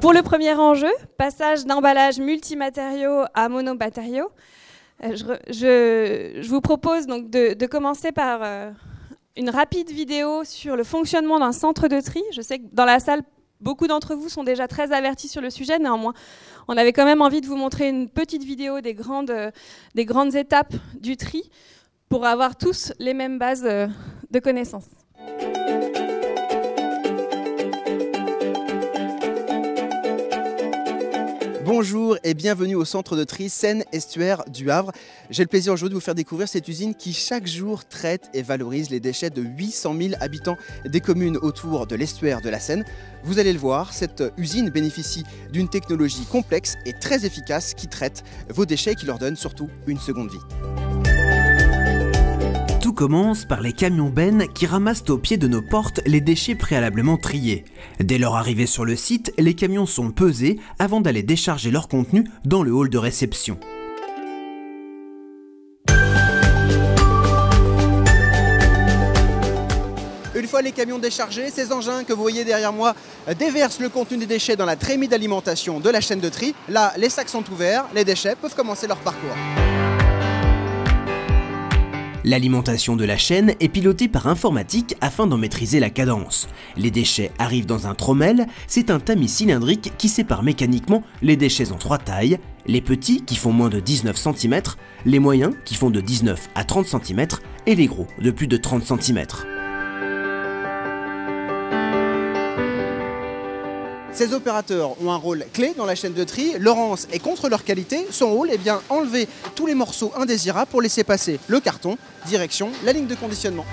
Pour le premier enjeu, passage d'emballage multimatériaux à monomatériaux, je vous propose donc de commencer par une rapide vidéo sur le fonctionnement d'un centre de tri. Je sais que dans la salle, beaucoup d'entre vous sont déjà très avertis sur le sujet. Néanmoins, on avait quand même envie de vous montrer une petite vidéo des grandes étapes du tri pour avoir tous les mêmes bases de connaissances. Bonjour et bienvenue au centre de tri Seine-Estuaire du Havre. J'ai le plaisir aujourd'hui de vous faire découvrir cette usine qui chaque jour traite et valorise les déchets de 800 000 habitants des communes autour de l'estuaire de la Seine. Vous allez le voir, cette usine bénéficie d'une technologie complexe et très efficace qui traite vos déchets et qui leur donne surtout une seconde vie. Tout commence par les camions bennes qui ramassent au pied de nos portes les déchets préalablement triés. Dès leur arrivée sur le site, les camions sont pesés avant d'aller décharger leur contenu dans le hall de réception. Une fois les camions déchargés, ces engins que vous voyez derrière moi déversent le contenu des déchets dans la trémie d'alimentation de la chaîne de tri. Là, les sacs sont ouverts, les déchets peuvent commencer leur parcours. L'alimentation de la chaîne est pilotée par informatique afin d'en maîtriser la cadence. Les déchets arrivent dans un trommel, c'est un tamis cylindrique qui sépare mécaniquement les déchets en 3 tailles, les petits qui font moins de 19 cm, les moyens qui font de 19 à 30 cm et les gros de plus de 30 cm. Ces opérateurs ont un rôle clé dans la chaîne de tri. Laurence est contre leur qualité. Son rôle est bien enlever tous les morceaux indésirables pour laisser passer le carton, direction la ligne de conditionnement.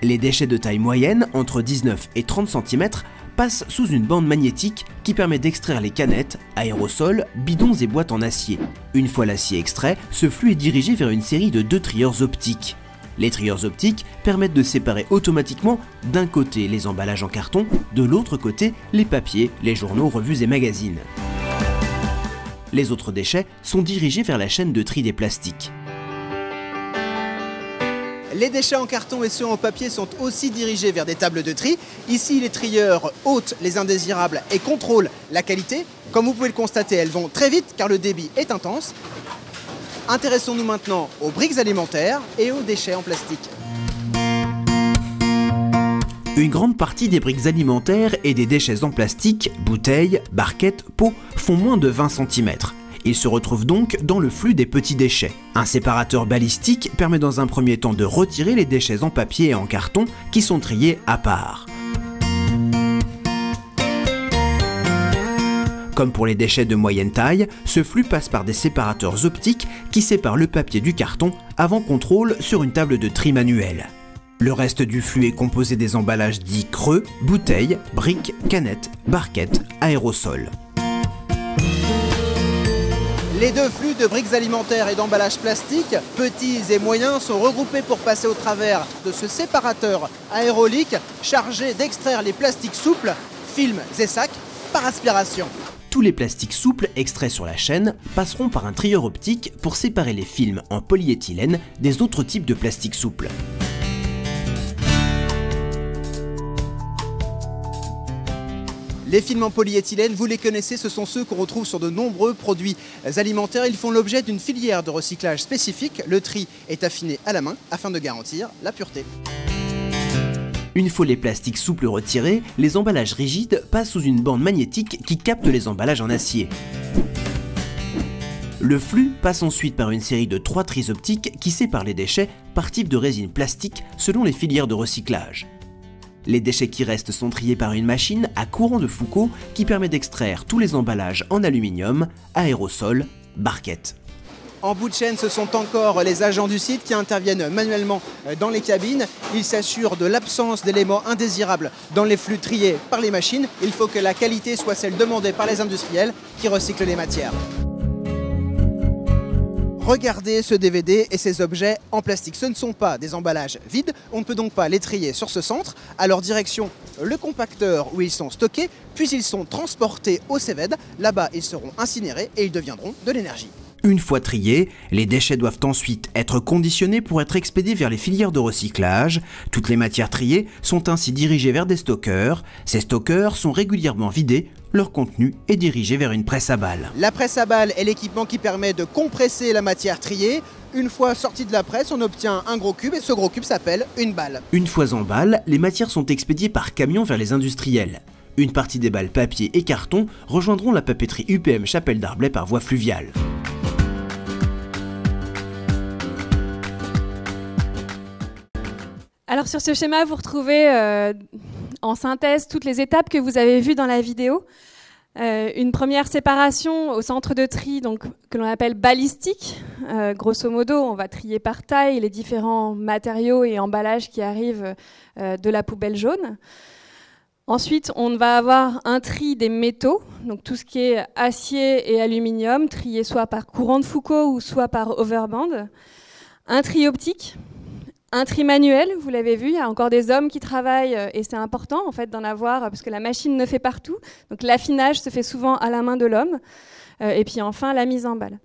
Les déchets de taille moyenne, entre 19 et 30 cm, passent sous une bande magnétique qui permet d'extraire les canettes, aérosols, bidons et boîtes en acier. Une fois l'acier extrait, ce flux est dirigé vers une série de 2 trieurs optiques. Les trieurs optiques permettent de séparer automatiquement d'un côté les emballages en carton, de l'autre côté les papiers, les journaux, revues et magazines. Les autres déchets sont dirigés vers la chaîne de tri des plastiques. Les déchets en carton et ceux en papier sont aussi dirigés vers des tables de tri. Ici, les trieurs ôtent les indésirables et contrôlent la qualité. Comme vous pouvez le constater, elles vont très vite car le débit est intense. Intéressons-nous maintenant aux briques alimentaires et aux déchets en plastique. Une grande partie des briques alimentaires et des déchets en plastique, bouteilles, barquettes, pots, font moins de 20 cm. Ils se retrouvent donc dans le flux des petits déchets. Un séparateur balistique permet dans un premier temps de retirer les déchets en papier et en carton qui sont triés à part. Comme pour les déchets de moyenne taille, ce flux passe par des séparateurs optiques qui séparent le papier du carton avant contrôle sur une table de tri manuelle. Le reste du flux est composé des emballages dits creux, bouteilles, briques, canettes, barquettes, aérosols. Les 2 flux de briques alimentaires et d'emballages plastiques, petits et moyens, sont regroupés pour passer au travers de ce séparateur aérolique chargé d'extraire les plastiques souples, films et sacs par aspiration. Tous les plastiques souples extraits sur la chaîne passeront par un trieur optique pour séparer les films en polyéthylène des autres types de plastiques souples. Les films en polyéthylène, vous les connaissez, ce sont ceux qu'on retrouve sur de nombreux produits alimentaires. Ils font l'objet d'une filière de recyclage spécifique. Le tri est affiné à la main afin de garantir la pureté. Une fois les plastiques souples retirés, les emballages rigides passent sous une bande magnétique qui capte les emballages en acier. Le flux passe ensuite par une série de 3 tris optiques qui séparent les déchets par type de résine plastique selon les filières de recyclage. Les déchets qui restent sont triés par une machine à courant de Foucault qui permet d'extraire tous les emballages en aluminium, aérosols, barquettes. En bout de chaîne, ce sont encore les agents du site qui interviennent manuellement dans les cabines. Ils s'assurent de l'absence d'éléments indésirables dans les flux triés par les machines. Il faut que la qualité soit celle demandée par les industriels qui recyclent les matières. Regardez ce DVD et ces objets en plastique. Ce ne sont pas des emballages vides, on ne peut donc pas les trier sur ce centre. À leur direction, le compacteur où ils sont stockés, puis ils sont transportés au CEVED. Là-bas, ils seront incinérés et ils deviendront de l'énergie. Une fois triés, les déchets doivent ensuite être conditionnés pour être expédiés vers les filières de recyclage. Toutes les matières triées sont ainsi dirigées vers des stockeurs. Ces stockeurs sont régulièrement vidés, leur contenu est dirigé vers une presse à balles. La presse à balles est l'équipement qui permet de compresser la matière triée. Une fois sortie de la presse, on obtient un gros cube et ce gros cube s'appelle une balle. Une fois en balle, les matières sont expédiées par camion vers les industriels. Une partie des balles papier et carton rejoindront la papeterie UPM Chapelle Darblay par voie fluviale. Alors sur ce schéma, vous retrouvez en synthèse toutes les étapes que vous avez vues dans la vidéo. Une première séparation au centre de tri, donc, que l'on appelle balistique. Grosso modo, on va trier par taille les différents matériaux et emballages qui arrivent de la poubelle jaune. Ensuite, on va avoir un tri des métaux, donc tout ce qui est acier et aluminium, trié soit par courant de Foucault ou soit par overband. Un tri optique. Un tri manuel, vous l'avez vu, il y a encore des hommes qui travaillent et c'est important en fait d'en avoir parce que la machine ne fait partout. Donc l'affinage se fait souvent à la main de l'homme. Et puis enfin la mise en balle.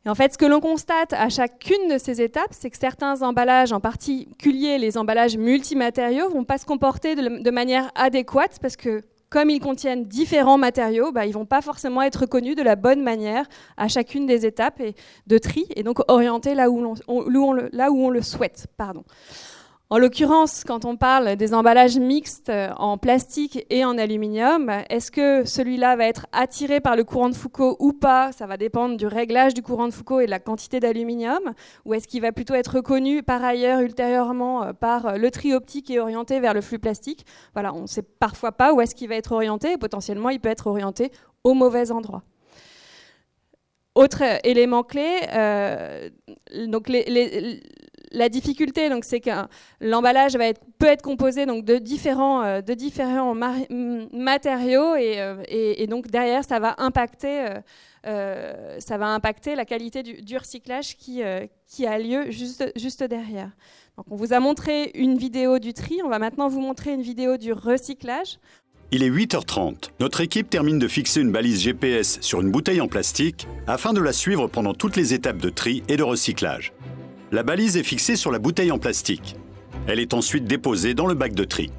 Et en fait, ce que l'on constate à chacune de ces étapes, c'est que certains emballages, en particulier les emballages multimatériaux, ne vont pas se comporter de manière adéquate parce que comme ils contiennent différents matériaux, ils ne vont pas forcément être connus de la bonne manière à chacune des étapes de tri, et donc orientés là où on le souhaite. En l'occurrence, quand on parle des emballages mixtes en plastique et en aluminium, est-ce que celui-là va être attiré par le courant de Foucault ou pas? Ça va dépendre du réglage du courant de Foucault et de la quantité d'aluminium. Ou est-ce qu'il va plutôt être reconnu par ailleurs ultérieurement par le tri optique et orienté vers le flux plastique? Voilà, on ne sait parfois pas où est-ce qu'il va être orienté et potentiellement il peut être orienté au mauvais endroit. Autre élément clé, donc la difficulté, donc, c'est que l'emballage peut être composé donc, de différents matériaux et donc derrière ça va impacter la qualité du recyclage qui a lieu juste derrière. Donc, on vous a montré une vidéo du tri, on va maintenant vous montrer une vidéo du recyclage. Il est 8h30. Notre équipe termine de fixer une balise GPS sur une bouteille en plastique afin de la suivre pendant toutes les étapes de tri et de recyclage. La balise est fixée sur la bouteille en plastique. Elle est ensuite déposée dans le bac de tri.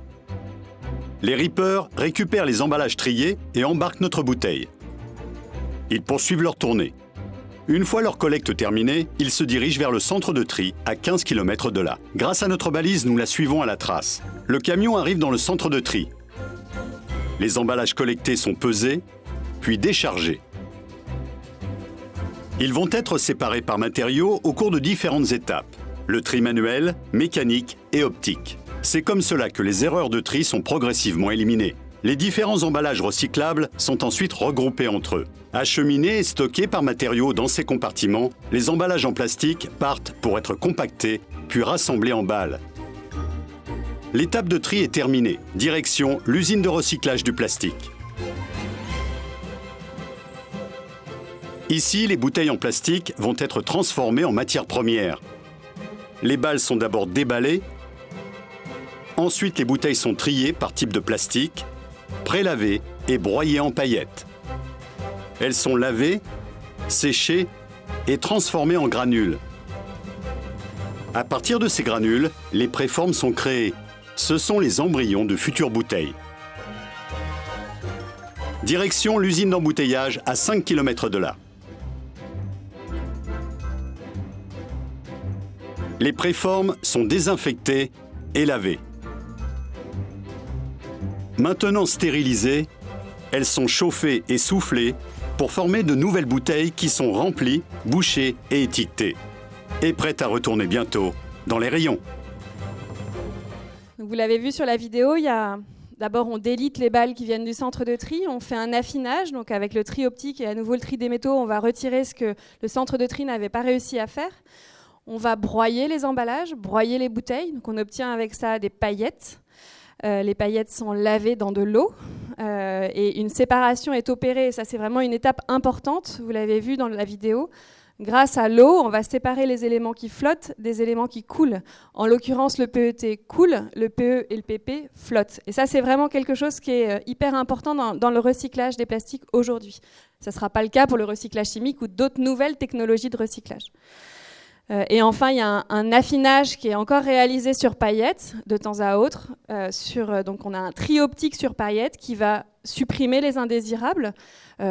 Les rippers récupèrent les emballages triés et embarquent notre bouteille. Ils poursuivent leur tournée. Une fois leur collecte terminée, ils se dirigent vers le centre de tri, à 15 km de là. Grâce à notre balise, nous la suivons à la trace. Le camion arrive dans le centre de tri. Les emballages collectés sont pesés, puis déchargés. Ils vont être séparés par matériaux au cours de différentes étapes. Le tri manuel, mécanique et optique. C'est comme cela que les erreurs de tri sont progressivement éliminées. Les différents emballages recyclables sont ensuite regroupés entre eux. Acheminés et stockés par matériaux dans ces compartiments, les emballages en plastique partent pour être compactés, puis rassemblés en balles. L'étape de tri est terminée. Direction l'usine de recyclage du plastique. Ici, les bouteilles en plastique vont être transformées en matière première. Les balles sont d'abord déballées. Ensuite, les bouteilles sont triées par type de plastique, prélavées et broyées en paillettes. Elles sont lavées, séchées et transformées en granules. À partir de ces granules, les préformes sont créées. Ce sont les embryons de futures bouteilles. Direction l'usine d'embouteillage à 5 km de là. Les préformes sont désinfectées et lavées. Maintenant stérilisées, elles sont chauffées et soufflées pour former de nouvelles bouteilles qui sont remplies, bouchées et étiquetées. Et prêtes à retourner bientôt dans les rayons. Vous l'avez vu sur la vidéo, d'abord on délite les balles qui viennent du centre de tri, on fait un affinage, donc avec le tri optique et à nouveau le tri des métaux, on va retirer ce que le centre de tri n'avait pas réussi à faire. On va broyer les emballages, broyer les bouteilles, donc on obtient avec ça des paillettes. Les paillettes sont lavées dans de l'eau et une séparation est opérée, ça c'est vraiment une étape importante, vous l'avez vu dans la vidéo. Grâce à l'eau, on va séparer les éléments qui flottent des éléments qui coulent. En l'occurrence, le PET coule, le PE et le PP flottent. Et ça, c'est vraiment quelque chose qui est hyper important dans le recyclage des plastiques aujourd'hui. Ça ne sera pas le cas pour le recyclage chimique ou d'autres nouvelles technologies de recyclage. Et enfin, il y a un affinage qui est encore réalisé sur paillettes de temps à autre. Donc on a un tri optique sur paillettes qui va supprimer les indésirables.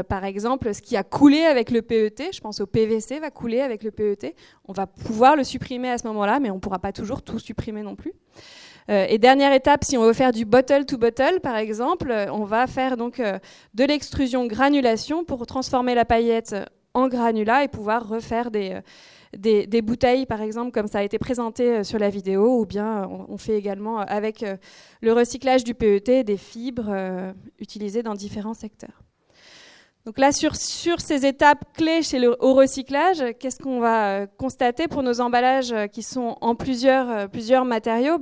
Par exemple, ce qui a coulé avec le PET, je pense au PVC, va couler avec le PET. On va pouvoir le supprimer à ce moment-là, mais on ne pourra pas toujours tout supprimer non plus. Et dernière étape, si on veut faire du bottle to bottle, par exemple, on va faire donc de l'extrusion granulation pour transformer la paillette en granulat et pouvoir refaire des bouteilles, par exemple, comme ça a été présenté sur la vidéo, ou bien on fait également avec le recyclage du PET des fibres utilisées dans différents secteurs. Donc là, sur ces étapes clés au recyclage, qu'est-ce qu'on va constater pour nos emballages qui sont en plusieurs matériaux ?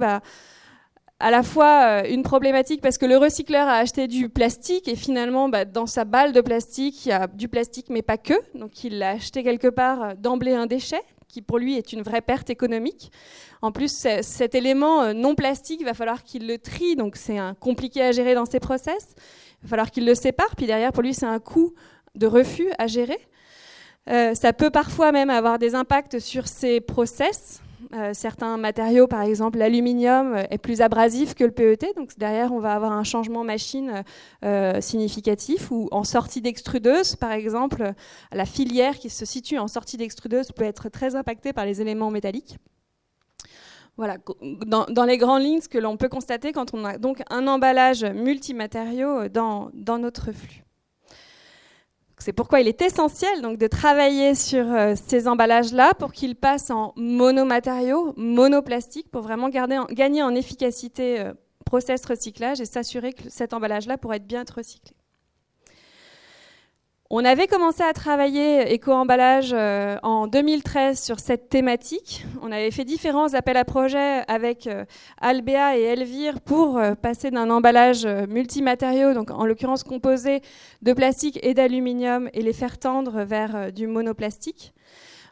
À la fois une problématique parce que le recycleur a acheté du plastique et finalement dans sa balle de plastique il y a du plastique mais pas que, donc il l'a acheté quelque part d'emblée un déchet qui pour lui est une vraie perte économique. En plus cet élément non plastique, il va falloir qu'il le trie, donc c'est compliqué à gérer dans ses process, il va falloir qu'il le sépare, puis derrière pour lui c'est un coût de refus à gérer. Ça peut parfois même avoir des impacts sur ses process. Certains matériaux, par exemple l'aluminium, est plus abrasif que le PET, donc derrière on va avoir un changement machine significatif, ou en sortie d'extrudeuse, par exemple, la filière qui se situe en sortie d'extrudeuse peut être très impactée par les éléments métalliques. Voilà, dans les grandes lignes, ce que l'on peut constater quand on a donc un emballage multimatériaux dans notre flux. C'est pourquoi il est essentiel donc, de travailler sur ces emballages-là pour qu'ils passent en monomatériaux, monoplastique, pour vraiment gagner en efficacité process recyclage et s'assurer que cet emballage-là pourra bien être recyclé. On avait commencé à travailler éco-emballage en 2013 sur cette thématique. On avait fait différents appels à projets avec Albéa et Elvire pour passer d'un emballage multimatériaux, donc en l'occurrence composé de plastique et d'aluminium, et les faire tendre vers du monoplastique.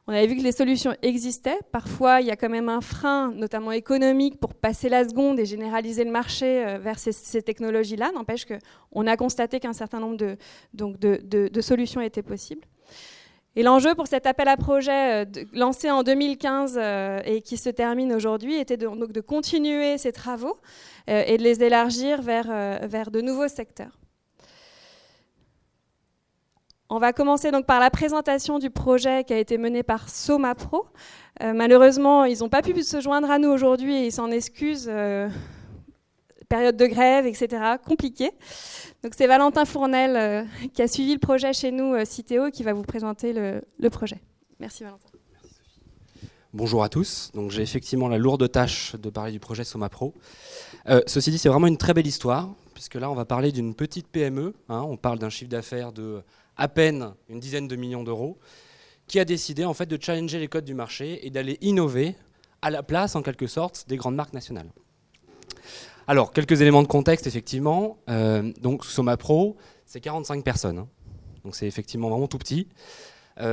On avait vu que les solutions existaient. Parfois, il y a quand même un frein, notamment économique, pour passer la seconde et généraliser le marché vers ces technologies-là. N'empêche qu'on a constaté qu'un certain nombre de solutions étaient possibles. Et l'enjeu pour cet appel à projet lancé en 2015 et qui se termine aujourd'hui était donc de continuer ces travaux et de les élargir vers de nouveaux secteurs. On va commencer donc par la présentation du projet qui a été mené par Somapro. Malheureusement, ils n'ont pas pu se joindre à nous aujourd'hui et ils s'en excusent. Période de grève, etc. Compliqué. Donc c'est Valentin Fournel qui a suivi le projet chez nous, Citeo, qui va vous présenter le projet. Merci Valentin. Merci Sophie. Bonjour à tous. Donc j'ai effectivement la lourde tâche de parler du projet Somapro. Ceci dit, c'est vraiment une très belle histoire, puisque là on va parler d'une petite PME. On parle d'un chiffre d'affaires de à peine une dizaine de millions d'euros, qui a décidé en fait de challenger les codes du marché et d'aller innover à la place, en quelque sorte, des grandes marques nationales. Alors, quelques éléments de contexte, effectivement. Donc, Somapro, c'est 45 personnes. Donc, c'est effectivement vraiment tout petit.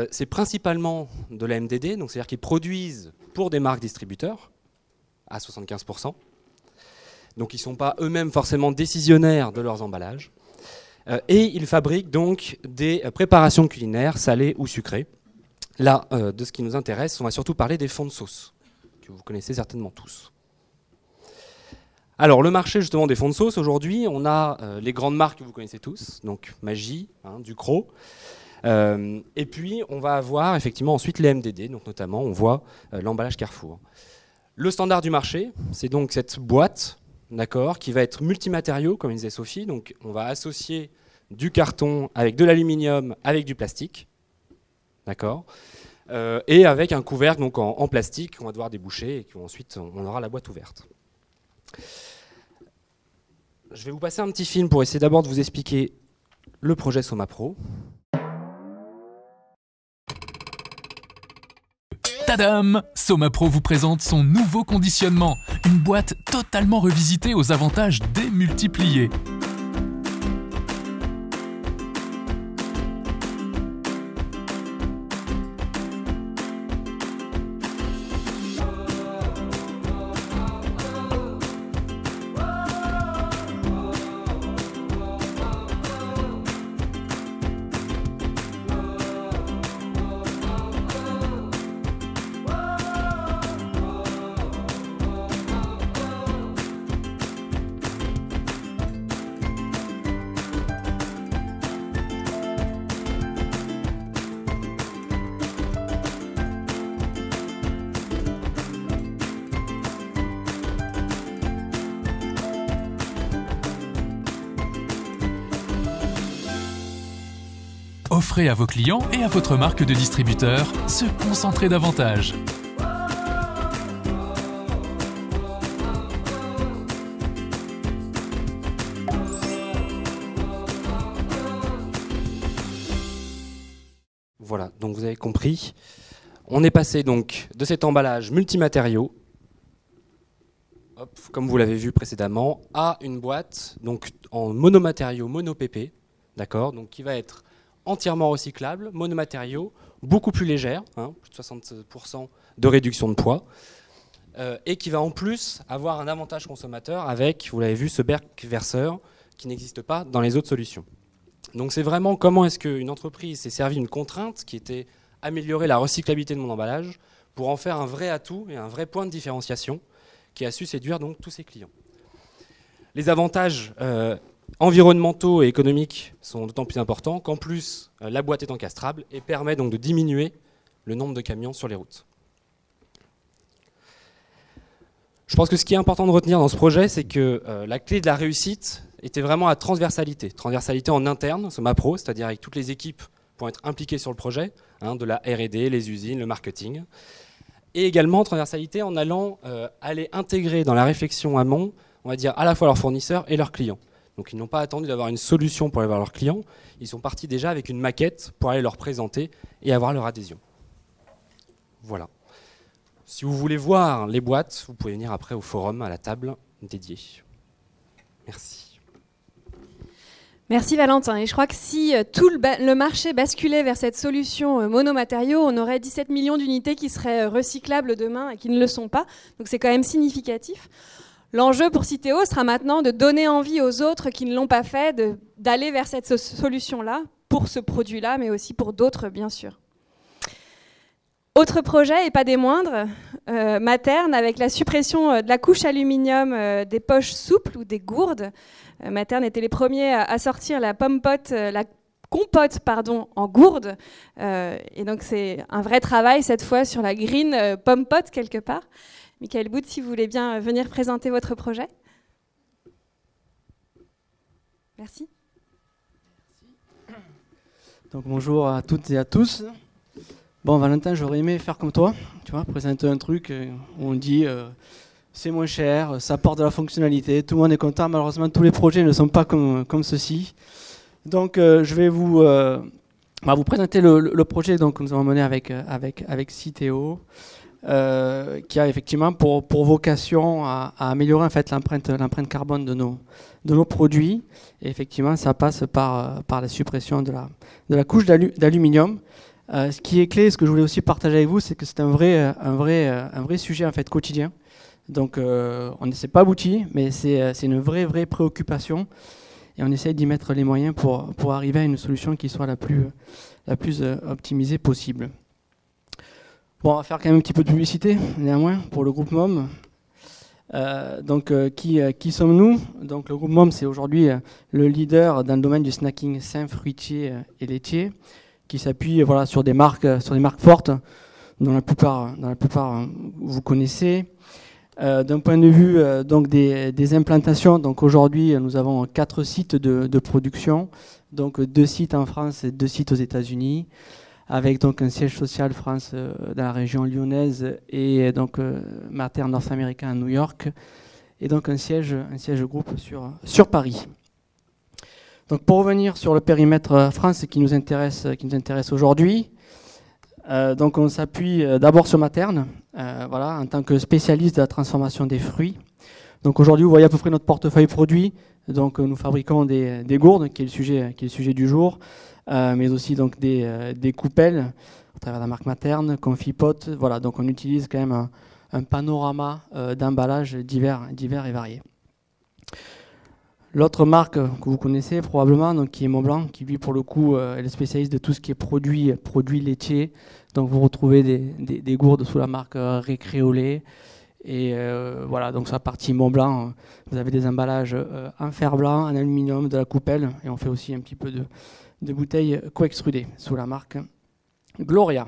C'est principalement de la MDD, donc c'est-à-dire qu'ils produisent pour des marques distributeurs, à 75%. Donc, ils ne sont pas eux-mêmes forcément décisionnaires de leurs emballages. Et ils fabriquent donc des préparations culinaires, salées ou sucrées. Là, de ce qui nous intéresse, on va surtout parler des fonds de sauce, que vous connaissez certainement tous. Alors, le marché justement des fonds de sauce, aujourd'hui, on a les grandes marques que vous connaissez tous, donc Maggi, Ducros, et puis on va avoir effectivement ensuite les MDD, donc notamment on voit l'emballage Carrefour. Le standard du marché, c'est donc cette boîte, d'accord, qui va être multimatériaux, comme disait Sophie, donc on va associer du carton avec de l'aluminium, avec du plastique, d'accord, et avec un couvercle donc en plastique qu'on va devoir déboucher et qu'ensuite on aura la boîte ouverte. Je vais vous passer un petit film pour essayer d'abord de vous expliquer le projet Somapro. Tadam! Somapro vous présente son nouveau conditionnement, une boîte totalement revisitée aux avantages démultipliés. Offrez à vos clients et à votre marque de distributeur se concentrer davantage. Voilà, donc vous avez compris. On est passé donc de cet emballage multimatériaux, comme vous l'avez vu précédemment, à une boîte donc en monomatériaux, mono-PP, d'accord, donc qui va être entièrement recyclable, monomatériaux, beaucoup plus légère, plus de 60% de réduction de poids, et qui va en plus avoir un avantage consommateur avec, vous l'avez vu, ce berk verseur qui n'existe pas dans les autres solutions. Donc c'est vraiment comment est-ce qu'une entreprise s'est servie d'une contrainte qui était améliorer la recyclabilité de mon emballage pour en faire un vrai atout et un vrai point de différenciation qui a su séduire donc tous ses clients. Les avantages environnementaux et économiques sont d'autant plus importants qu'en plus la boîte est encastrable et permet donc de diminuer le nombre de camions sur les routes. Je pense que ce qui est important de retenir dans ce projet, c'est que la clé de la réussite était vraiment la transversalité. Transversalité en interne, SOMAPRO, c'est-à-dire avec toutes les équipes pour être impliquées sur le projet, de la R&D, les usines, le marketing. Et également transversalité en allant aller intégrer dans la réflexion amont, on va dire à la fois leurs fournisseurs et leurs clients. Donc ils n'ont pas attendu d'avoir une solution pour aller voir leurs clients, ils sont partis déjà avec une maquette pour aller leur présenter et avoir leur adhésion. Voilà. Si vous voulez voir les boîtes, vous pouvez venir après au forum, à la table dédiée. Merci. Merci Valentin. Et je crois que si tout le marché basculait vers cette solution monomatériaux, on aurait 17 millions d'unités qui seraient recyclables demain et qui ne le sont pas. Donc c'est quand même significatif. L'enjeu pour Citeo sera maintenant de donner envie aux autres qui ne l'ont pas fait d'aller vers cette solution-là, pour ce produit-là, mais aussi pour d'autres, bien sûr. Autre projet, et pas des moindres, Materne, avec la suppression de la couche aluminium des poches souples ou des gourdes. Materne était les premiers à sortir la compote en gourde. Et donc c'est un vrai travail cette fois sur la green pompote quelque part. Michael Bout, si vous voulez bien venir présenter votre projet. Merci. Donc bonjour à toutes et à tous. Bon Valentin, j'aurais aimé faire comme toi, tu vois, présenter un truc où on dit c'est moins cher, ça apporte de la fonctionnalité, tout le monde est content. Malheureusement, tous les projets ne sont pas comme ceci. Donc je vais vous présenter le projet donc, que nous avons mené avec Citeo, qui a effectivement pour vocation à améliorer en fait, l'empreinte carbone de nos produits. Et effectivement, ça passe par la suppression de la couche d'aluminium. Ce qui est clé, ce que je voulais aussi partager avec vous, c'est que c'est un vrai sujet en fait, quotidien. Donc on ne s'est pas abouti, mais c'est une vraie préoccupation. Et on essaye d'y mettre les moyens pour arriver à une solution qui soit la plus optimisée possible. Bon, on va faire quand même un petit peu de publicité, néanmoins, pour le groupe MOM. Qui sommes-nous? Donc, le groupe MOM, c'est aujourd'hui le leader dans le domaine du snacking sain, fruitier et laitier, qui s'appuie sur des marques fortes, dont la plupart vous connaissez. D'un point de vue des implantations, donc aujourd'hui nous avons 4 sites de production, donc 2 sites en France et 2 sites aux États-Unis, avec donc un siège social France dans la région lyonnaise et donc Materne North America à New York, et donc un siège groupe sur Paris. Donc pour revenir sur le périmètre France qui nous intéresse aujourd'hui, donc on s'appuie d'abord sur Materne, en tant que spécialiste de la transformation des fruits. Donc aujourd'hui, vous voyez à peu près notre portefeuille produit. Donc nous fabriquons des gourdes, qui est le sujet du jour, mais aussi donc des coupelles à travers la marque Materne, Confipote. Voilà, donc on utilise quand même un panorama d'emballages divers et variés. L'autre marque que vous connaissez probablement, donc, qui est Montblanc, qui lui pour le coup est le spécialiste de tout ce qui est produits laitiers. Donc vous retrouvez des gourdes sous la marque Récréolé. Et donc sur la partie Montblanc, vous avez des emballages en fer blanc, en aluminium, de la coupelle. Et on fait aussi un petit peu de bouteilles co-extrudées sous la marque Gloria.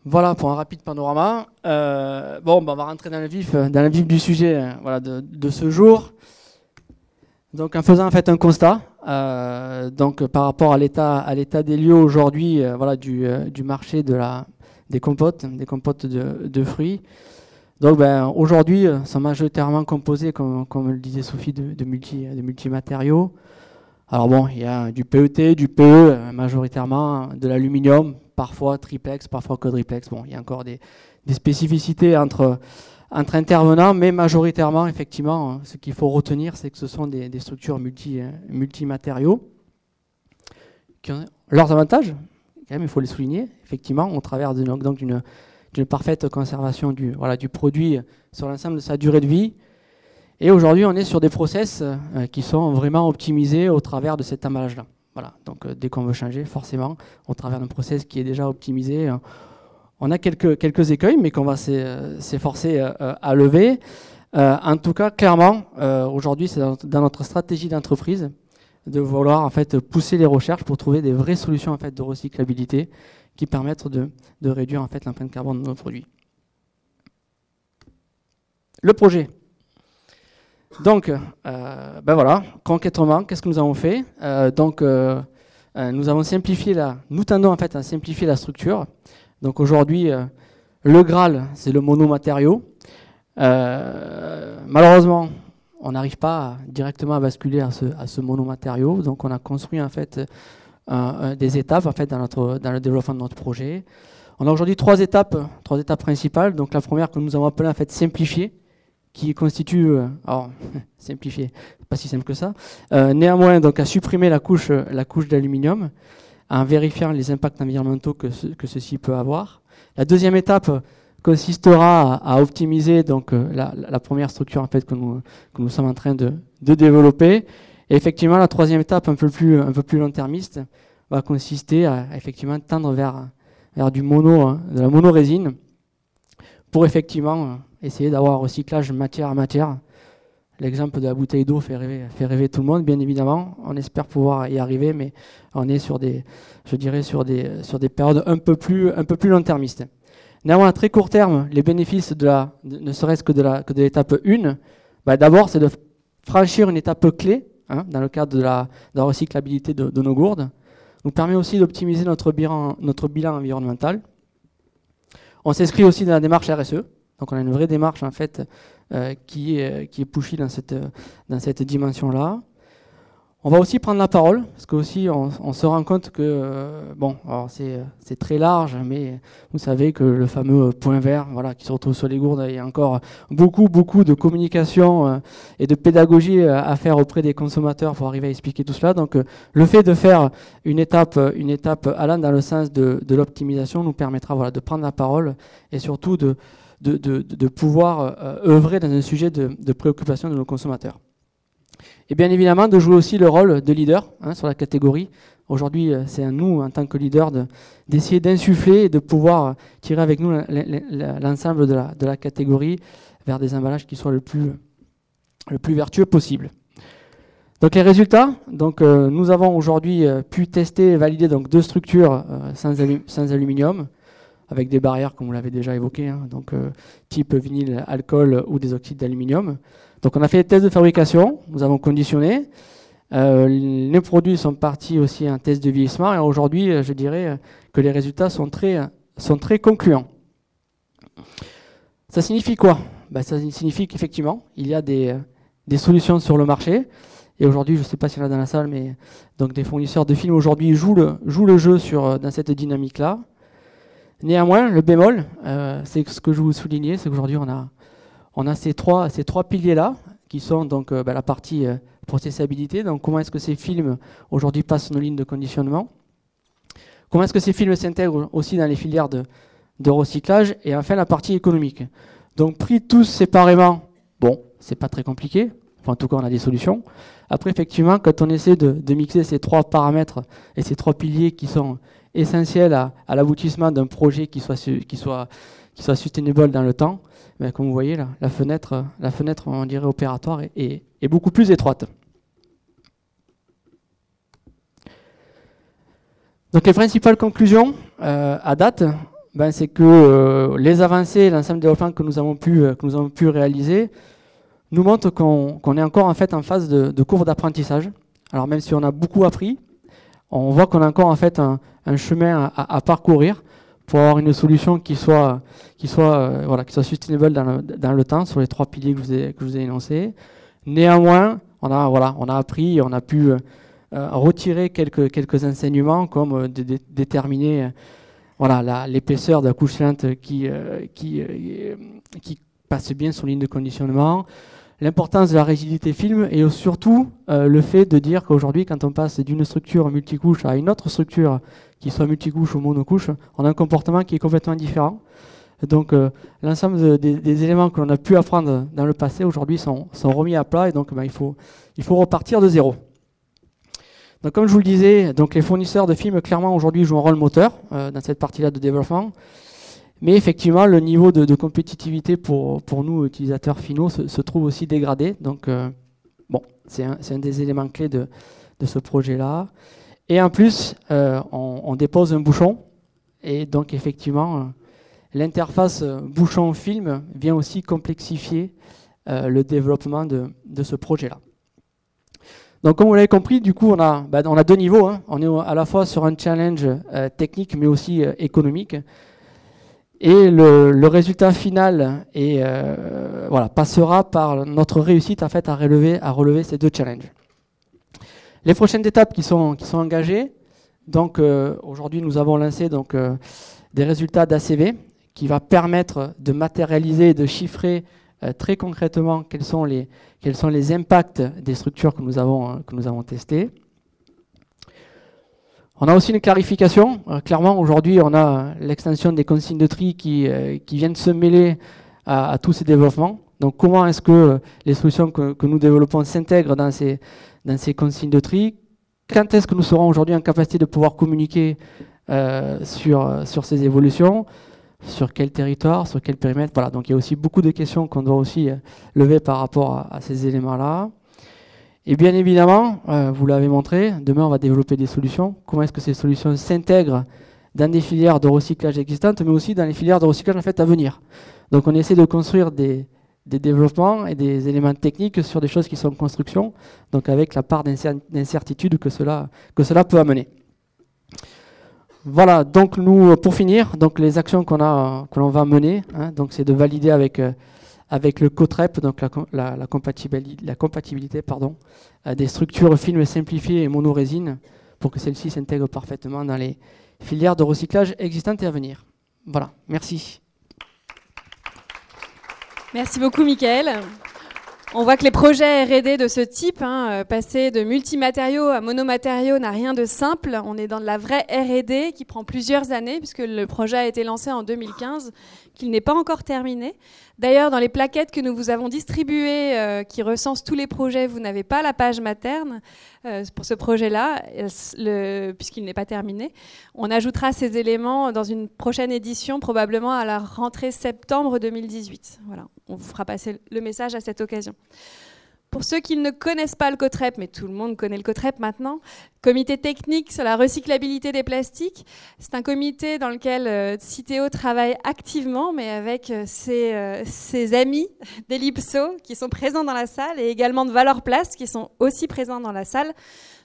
Voilà pour un rapide panorama. On va rentrer dans le vif du sujet de ce jour. Donc en faisant en fait un constat, donc par rapport à l'état des lieux aujourd'hui, voilà, du marché des compotes de fruits. Donc aujourd'hui, sont majoritairement composés, comme le disait Sophie, de multimatériaux. Alors bon, il y a du PET, du PE, majoritairement de l'aluminium, parfois triplex, parfois quadriplex. Bon, il y a encore des spécificités entre intervenants, mais majoritairement, effectivement, ce qu'il faut retenir, c'est que ce sont des structures multimatériaux qui ont leurs avantages, quand même, il faut les souligner, effectivement, au travers d'une parfaite conservation du produit sur l'ensemble de sa durée de vie. Et aujourd'hui, on est sur des process qui sont vraiment optimisés au travers de cet emballage-là. Voilà. Donc, dès qu'on veut changer, forcément, au travers d'un process qui est déjà optimisé, on a quelques écueils, mais qu'on va s'efforcer à lever. En tout cas, clairement, aujourd'hui, c'est dans notre stratégie d'entreprise de vouloir en fait pousser les recherches pour trouver des vraies solutions en fait de recyclabilité qui permettent de réduire en fait l'empreinte carbone de nos produits. Le projet. Donc, voilà, concrètement, qu'est-ce que nous avons fait? Nous avons simplifié nous tendons en fait à simplifier la structure. Donc aujourd'hui, le Graal, c'est le monomatériau. Malheureusement, on n'arrive pas directement à basculer à ce monomatériau. Donc on a construit en fait des étapes en fait dans le développement de notre projet. On a aujourd'hui trois étapes principales. Donc la première que nous avons appelée en fait simplifier, qui constitue, alors simplifier, pas si simple que ça. Néanmoins, donc à supprimer la couche d'aluminium, en vérifiant les impacts environnementaux que ceci peut avoir. La deuxième étape consistera à optimiser donc la première structure en fait que nous sommes en train de développer. Et effectivement, la troisième étape, un peu plus long-termiste, va consister à effectivement tendre vers de la monorésine, pour effectivement essayer d'avoir un recyclage matière à matière. L'exemple de la bouteille d'eau fait rêver tout le monde, bien évidemment. On espère pouvoir y arriver, mais on est sur des périodes un peu plus long-termistes. Néanmoins, à très court terme, les bénéfices ne serait-ce que de l'étape 1, d'abord, c'est de franchir une étape clé dans le cadre de la recyclabilité de nos gourdes. Nous permet aussi d'optimiser notre bilan environnemental. On s'inscrit aussi dans la démarche RSE. Donc on a une vraie démarche en fait qui est pushée dans cette dimension-là. On va aussi prendre la parole, parce que aussi on se rend compte que alors c'est très large, mais vous savez que le fameux point vert, voilà, qui se retrouve sur les gourdes, il y a encore beaucoup de communication et de pédagogie à faire auprès des consommateurs pour arriver à expliquer tout cela. Donc le fait de faire une étape allant dans le sens de l'optimisation nous permettra de prendre la parole et surtout de pouvoir œuvrer dans un sujet de préoccupation de nos consommateurs. Et bien évidemment de jouer aussi le rôle de leader sur la catégorie. Aujourd'hui, c'est à nous, en tant que leader, d'essayer d'insuffler et de pouvoir tirer avec nous l'ensemble de la catégorie vers des emballages qui soient le plus vertueux possible. Donc les résultats, nous avons aujourd'hui pu tester et valider donc 2 structures sans aluminium, avec des barrières comme vous l'avez déjà évoqué, type vinyle, alcool ou des oxydes d'aluminium. Donc on a fait des tests de fabrication, nous avons conditionné. Les produits sont partis aussi en test de vieillissement et aujourd'hui je dirais que les résultats sont très concluants. Ça signifie quoi? Ça signifie qu'effectivement il y a des solutions sur le marché. Et aujourd'hui, je ne sais pas s'il y en a dans la salle, mais donc des fournisseurs de films aujourd'hui jouent le jeu dans cette dynamique-là. Néanmoins, le bémol, c'est ce que je vous soulignais, c'est qu'aujourd'hui on a ces trois piliers-là qui sont donc la partie processabilité. Donc comment est-ce que ces films aujourd'hui passent nos lignes de conditionnement? Comment est-ce que ces films s'intègrent aussi dans les filières de recyclage? Et enfin la partie économique. Donc pris tous séparément, c'est pas très compliqué. Enfin, en tout cas, on a des solutions. Après, effectivement, quand on essaie de mixer ces 3 paramètres et ces 3 piliers qui sont essentiels à l'aboutissement d'un projet qui soit sustainable dans le temps, comme vous voyez, là, la fenêtre, on dirait opératoire, est beaucoup plus étroite. Donc les principales conclusions à date, c'est que les avancées, l'ensemble des développements que nous avons pu réaliser, nous montre qu'on est encore en fait en phase de courbe d'apprentissage. Alors même si on a beaucoup appris, on voit qu'on a encore en fait un chemin à parcourir pour avoir une solution qui soit sustainable dans le temps sur les 3 piliers que je vous ai énoncés. Néanmoins, on a appris, on a pu retirer quelques enseignements comme de déterminer l'épaisseur de la couche lente qui passe bien sur ligne de conditionnement, l'importance de la rigidité film et surtout le fait de dire qu'aujourd'hui, quand on passe d'une structure multicouche à une autre structure qui soit multicouche ou monocouche, on a un comportement qui est complètement différent. Donc l'ensemble des éléments que l'on a pu apprendre dans le passé aujourd'hui sont remis à plat et donc il faut repartir de zéro. Donc comme je vous le disais, donc les fournisseurs de films clairement aujourd'hui jouent un rôle moteur dans cette partie-là de développement. Mais effectivement, le niveau de compétitivité pour nous, utilisateurs finaux, se trouve aussi dégradé. Donc, c'est un des éléments clés de ce projet-là. Et en plus, on dépose un bouchon. Et donc, effectivement, l'interface bouchon-film vient aussi complexifier le développement de ce projet-là. Donc, comme vous l'avez compris, du coup, on a 2 niveaux. Hein. On est à la fois sur un challenge technique, mais aussi économique. Et le résultat final passera par notre réussite en fait, à relever ces 2 challenges. Les prochaines étapes qui sont engagées, donc aujourd'hui nous avons lancé des résultats d'ACV qui va permettre de matérialiser et de chiffrer très concrètement quels sont les impacts des structures que nous avons testées. On a aussi une clarification. Clairement, aujourd'hui, on a l'extension des consignes de tri qui viennent se mêler à tous ces développements. Donc, comment est-ce que les solutions que nous développons s'intègrent dans ces consignes de tri? Quand est-ce que nous serons aujourd'hui en capacité de pouvoir communiquer sur ces évolutions? Sur quel territoire? Sur quel périmètre? Voilà. Donc, il y a aussi beaucoup de questions qu'on doit aussi lever par rapport à ces éléments-là. Et bien évidemment, vous l'avez montré, demain on va développer des solutions. Comment est-ce que ces solutions s'intègrent dans des filières de recyclage existantes, mais aussi dans les filières de recyclage en fait, à venir. Donc on essaie de construire des développements et des éléments techniques sur des choses qui sont en construction, donc avec la part d'incertitude que cela peut amener. Voilà, donc nous, pour finir, donc les actions que l'on va mener, hein, donc c'est de valider avec le COTREP, donc la compatibilité des structures films simplifiées et monorésine pour que celles-ci s'intègrent parfaitement dans les filières de recyclage existantes et à venir. Voilà, merci. Merci beaucoup, Mickaël. On voit que les projets R&D de ce type, passer de multimatériaux à monomatériaux n'a rien de simple. On est dans de la vraie R&D qui prend plusieurs années puisque le projet a été lancé en 2015, qu'il n'est pas encore terminé. D'ailleurs, dans les plaquettes que nous vous avons distribuées, qui recensent tous les projets, vous n'avez pas la page materne pour ce projet-là, puisqu'il n'est pas terminé. On ajoutera ces éléments dans une prochaine édition, probablement à la rentrée septembre 2018. Voilà, on vous fera passer le message à cette occasion. Pour ceux qui ne connaissent pas le COTREP, mais tout le monde connaît le COTREP maintenant, comité technique sur la recyclabilité des plastiques, c'est un comité dans lequel Citeo travaille activement, mais avec ses amis d'Ellipso qui sont présents dans la salle et également de Valorplast qui sont aussi présents dans la salle.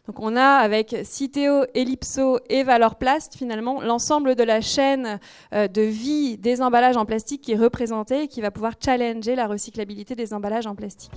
Donc on a avec Citeo, Ellipso et Valorplast finalement l'ensemble de la chaîne de vie des emballages en plastique qui est représentée et qui va pouvoir challenger la recyclabilité des emballages en plastique.